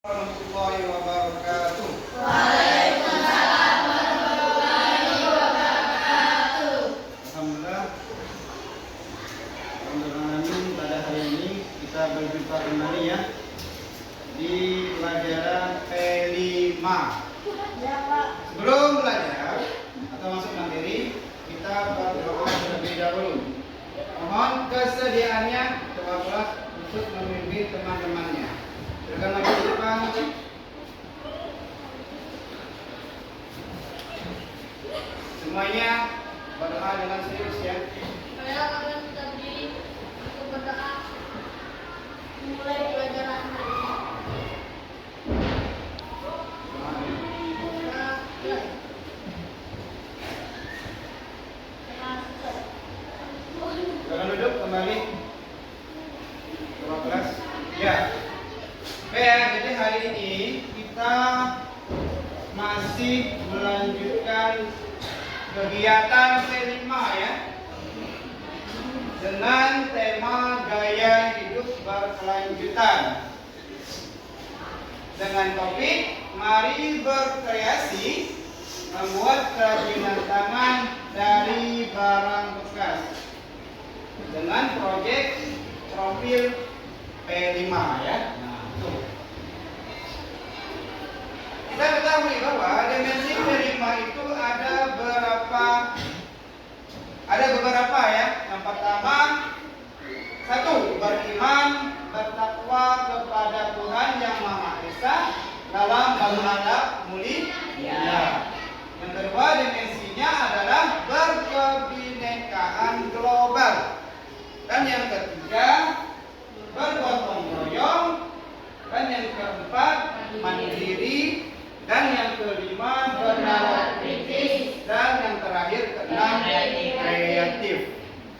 Warahmatullahi wabarakatuh. Waalaikumsalam warahmatullahi wabarakatuh. Alhamdulillah. Alhamdulillah pada hari ini kita berjumpa kembali ya di pelajaran P5. Ya Pak. Sebelum belajar atau masuk materi, kita berdoa terlebih dahulu. Mohon kesediaannya ketua kelas untuk memimpin teman-temannya. Silakan maju ke depan. Semuanya berdoa dengan serius ya. Saya akan kita berdiri untuk berdoa memulai pelajaran hari ini. Silakan duduk kembali. Ketua kelas. Ya. Oke ya, jadi hari ini kita masih melanjutkan kegiatan P5 ya, dengan tema gaya hidup berkelanjutan dengan topik mari berkreasi membuat kerajinan tangan dari barang bekas dengan proyek profil P5 ya. Kita ketahui bahwa dimensi P5 itu ada beberapa ya. Yang pertama, satu, beriman, bertakwa kepada Tuhan yang Maha Esa dalam beradab mulia. Yang kedua, dimensinya adalah berkebinekaan global. Dan yang ketiga, bergotong royong. Dan yang keempat, mandiri. Dan yang kelima, bernalar kritis. Dan yang terakhir, keenam, kreatif.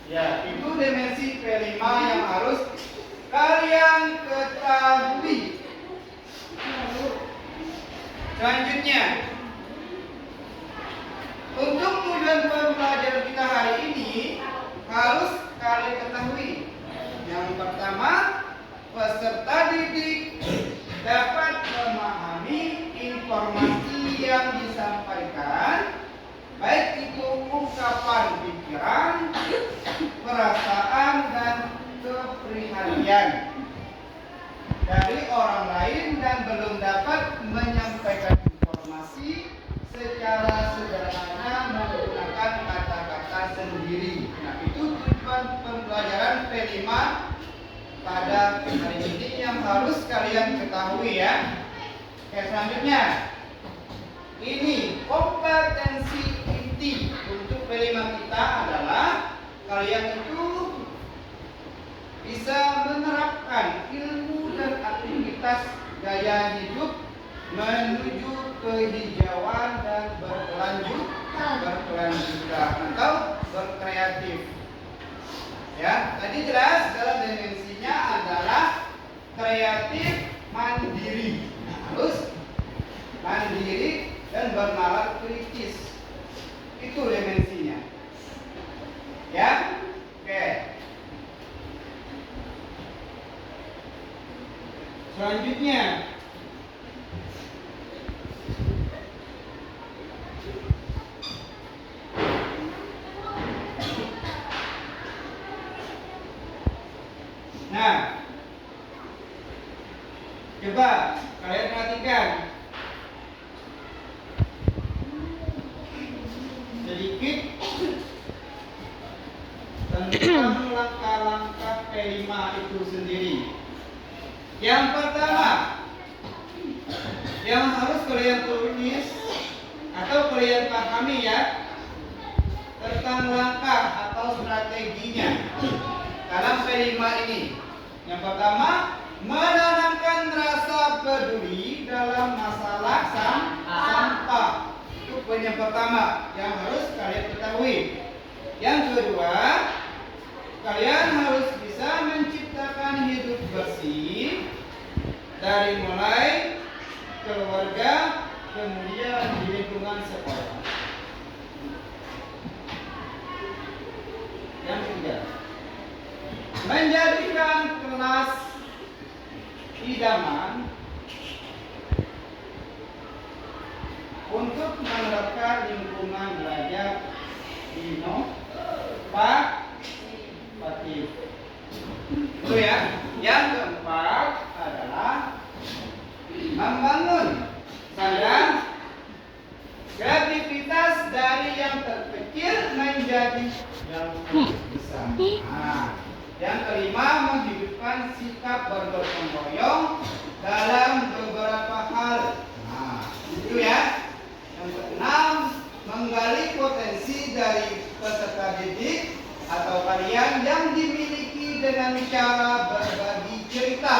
Ya, itu dimensi P5 yang harus kalian ketahui. Selanjutnya, untuk tujuan pembelajaran kita hari ini harus kalian ketahui. Yang pertama, peserta didik dapat memahami informasi yang disampaikan, baik itu ungkapan pikiran, perasaan, dan keprihatinan dari orang lain dan belum dapat menyampaikan informasi secara sederhana menggunakan kata-kata sendiri. Nah, itu tujuan pembelajaran P5 pada hari ini yang harus kalian ketahui ya. Oke, selanjutnya ini kompetensi inti untuk P5 kita adalah kalian itu bisa menerapkan ilmu dan aktivitas gaya hidup menuju kehijauan dan berkelanjutan atau berkreatif. Ya, tadi jelas dalam dimensinya adalah kreatif, mandiri. Harus mandiri dan bernalar kritis. Itu dimensinya. Ya? Oke. Selanjutnya, nah, coba kalian perhatikan sedikit tentang langkah-langkah P5 itu sendiri. Yang pertama, yang harus kalian tulis atau kalian pahami ya, tentang langkah atau strateginya dalam P5 ini. Yang pertama, menanamkan rasa peduli dalam masalah sampah. Itu poin yang pertama yang harus kalian ketahui. Yang kedua, kalian harus bisa menciptakan hidup bersih dari mulai keluarga, kemudian di lingkungan sekolah. Yang ketiga, menjadikan kelas idaman untuk menerapkan lingkungan belajar inovatif. Itu ya. Yang keempat adalah membangun sadar kreativitas dari yang terkecil menjadi yang besar. Nah, yang kelima menghidupkan sikap bergotong royong dalam beberapa hal. Nah, itu ya. Yang keenam, menggali potensi dari peserta didik atau kalian yang dimiliki dengan cara berbagi cerita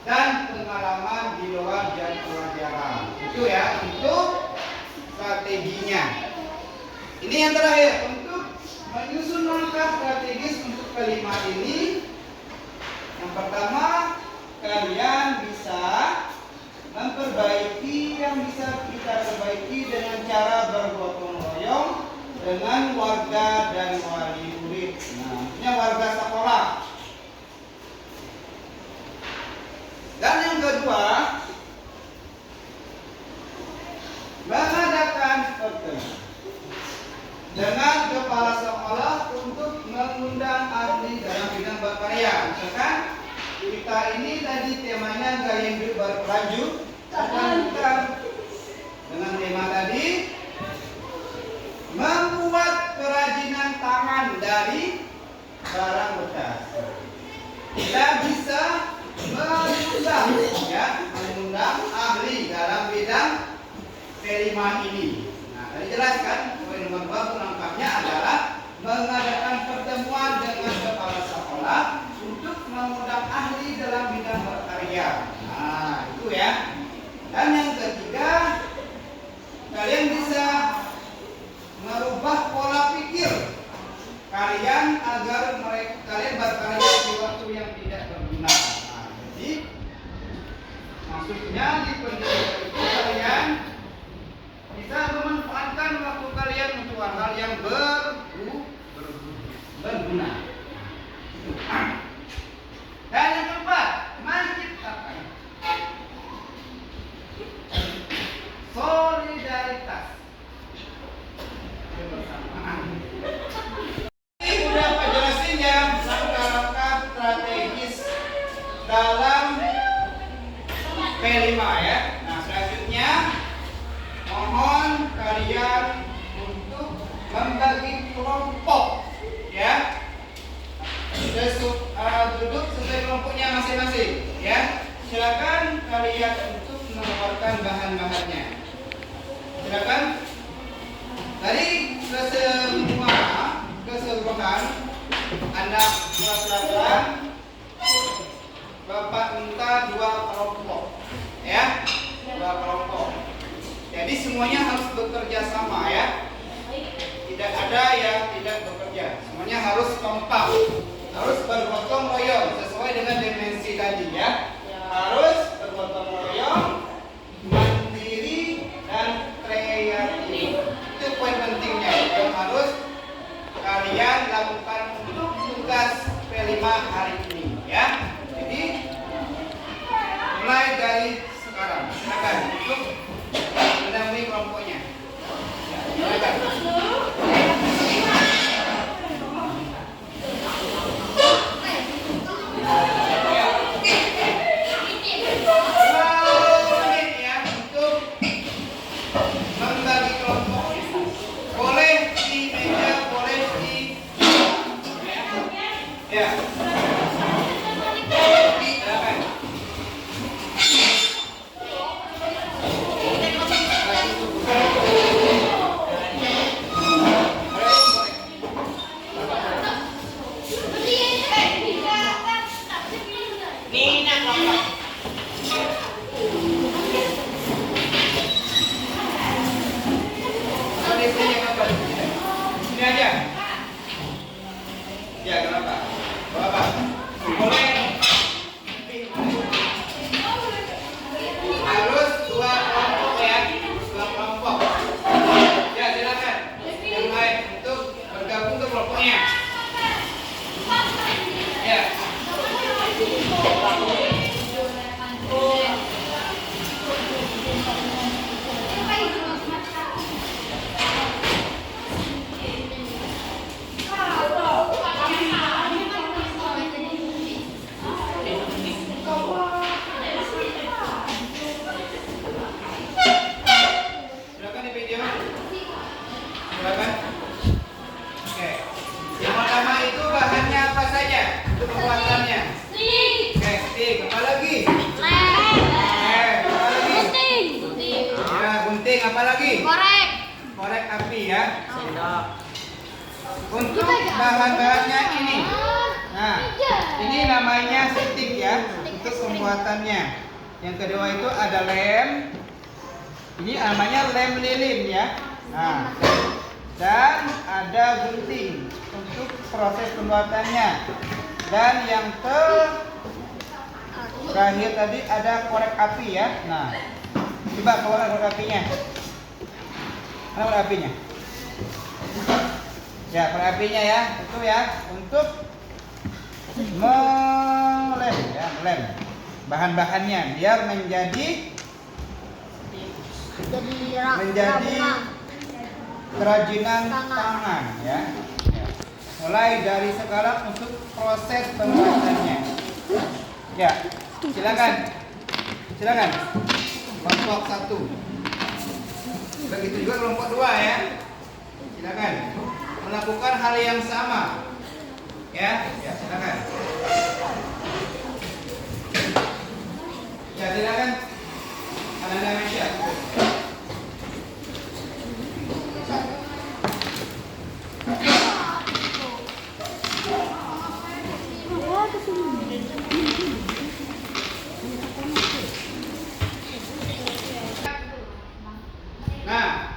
dan pengalaman di luar jam pelajaran. Itu ya untuk strateginya. Ini yang terakhir untuk menyusun langkah strategis untuk kelima ini. Yang pertama, kalian bisa memperbaiki yang bisa kita perbaiki dengan cara bergotong royong dengan warga dan wali murid. Nah, maksudnya warga sekolah. Dan yang kedua, mengadakan pertemuan dengan kepala sekolah untuk mengundang ahli dalam bidang berkarya. Misalkan kita ini tadi temanya gaya hidup berlanjut, kita dengan tema tadi membuat kerajinan tangan dari barang bekas. Kita bisa mengundang ahli dalam bidang P5 ini. Nah, tadi jelaskan poin nomor 2 lengkapnya adalah mengadakan pertemuan dengan kepala sekolah untuk mengundang ahli dalam bidang berkarya. Nah, itu ya. Dan yang ketiga, kalian bisa merubah pola pikir kalian agar kalian berkarya di waktu yang tidak berguna. Nah, jadi maksudnya di pendidikan itu kalian bisa memanfaatkan waktu kalian untuk hal-hal yang berguna. Dan yang keempat, menciptakan solidaritas kebersamaan. Ini udah Pak jelasin ya langkah-langkah strategis dalam P5 ya. Nah, selanjutnya mohon kalian untuk membagi kelompok ya. Duduk sesuai kelompoknya masing-masing ya. Silakan kalian untuk mengeluarkan bahan-bahannya. Silakan. Dari keseluruhan anak kelas 8 Bapak minta 2 kelompok ya. 2 kelompok. Jadi semuanya harus bekerja sama ya. Tidak ada yang tidak bekerja. Semuanya harus kompak. Harus bergotong royong sesuai dengan dimensi tadi ya. Harus bergotong royong, mandiri dan kreatif. Itu poin pentingnya yang harus kalian lakukan untuk tugas P5 hari ini ya. Jadi mulai dari api ya. Sendok. Untuk bahan-bahannya ini. Nah, ini namanya stick ya untuk pembuatannya. Yang kedua itu ada lem. Ini namanya lem lilin ya. Nah, dan ada gunting untuk proses pembuatannya. Dan yang terakhir tadi ada korek api ya. Nah, coba korek apinya. Mana korek apinya? Ya, korek apinya ya. Itu ya untuk melem ya, melem bahan-bahannya biar menjadi kerajinan tangan ya. Mulai dari sekarang untuk proses pembuatannya. Ya, silakan. Silakan. Kelompok 1. Begitu juga kelompok 2 ya. Silakan melakukan hal yang sama. Ya, silakan. Ya, silakan. Anda Masya. Nah,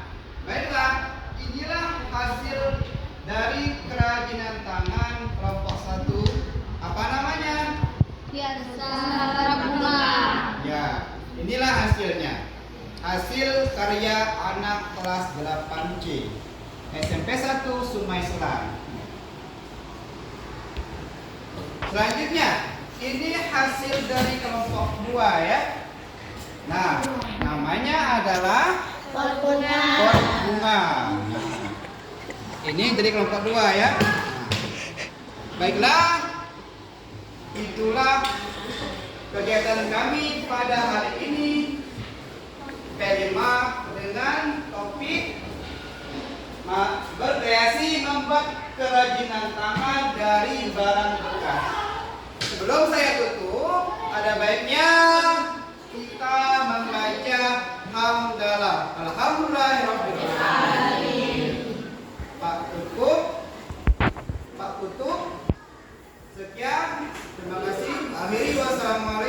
baiklah, inilah hasil dari kerajinan tangan kelompok 1. Apa namanya? Biasa bunga. Ya, inilah hasilnya. Hasil karya anak kelas 8C SMP 1 Sungai Selan. Selanjutnya, ini hasil dari kelompok 2 ya. Nah, namanya adalah pot bunga. Nah, ini dari kelompok 2 ya. Nah, baiklah, itulah kegiatan kami pada hari ini. P5 dengan topik berkreasi membuat kerajinan tangan dari barang bekas. Sebelum saya tutup, ada baiknya kita membaca hamdalah. Alhamdulillahirabbil alamin. Pak Tutup. Sekian. Terima kasih. Akhiri wassalamualaikum.